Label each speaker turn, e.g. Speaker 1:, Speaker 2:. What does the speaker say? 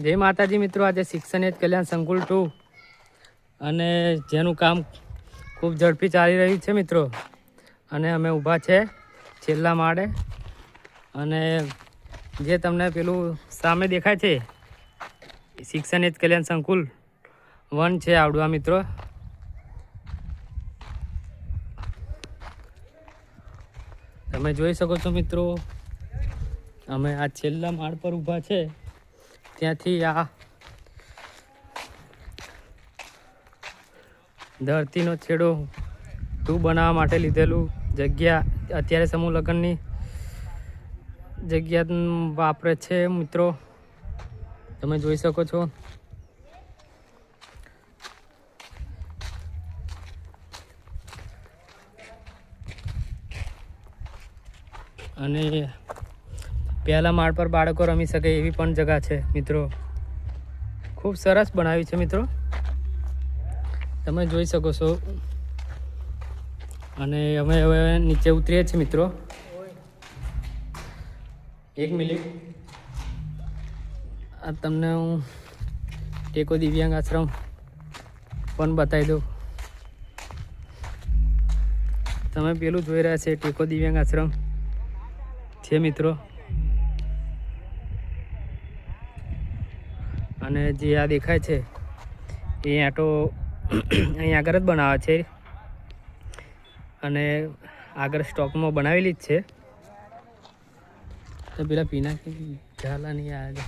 Speaker 1: જય માતાજી મિત્રો, આજે શિક્ષણ એજ કલ્યાણ સંકુલ 2 અને જેનું કામ ખૂબ ઝડપી ચાલી રહ્યું છે મિત્રો. અને અમે ઊભા છે છેલ્લા માળે અને જે તમને પેલું સામે દેખાય છે શિક્ષણ એજ કલ્યાણ સંકુલ 1 છે આવડવા મિત્રો. તમે જોઈ શકો છો મિત્રો, અમે આ છેલ્લા માળ પર ઊભા છે. ત્યાંથી આ ધરતીનો છેડો 2 બનાવવા માટે લીધેલું જગ્યા અત્યારે સમૂહ લગ્નની જગ્યા વાપરે છે મિત્રો. તમે જોઈ શકો છો. અને પહેલા માળ પર બાળકો રમી શકે એવી પણ જગ્યા છે મિત્રો. ખૂબ સરસ બનાવી છે મિત્રો, તમે જોઈ શકો છો. અને અમે હવે નીચે ઉતરીએ છીએ મિત્રો. 1 મિનિટ, આ તમને હું ટેકો દિવ્યાંગ આશ્રમ પણ બતાવી દઉં. તમે પેલું જોઈ રહ્યા છે ટેકો દિવ્યાંગ આશ્રમ છે મિત્રો. અને જે આ દેખાય છે એ આટો અહીં આગળ જ બનાવે છે અને આગળ સ્ટોકમાં બનાવેલી જ છે. તો પેલા પીના ઝાલા નહીં આવે.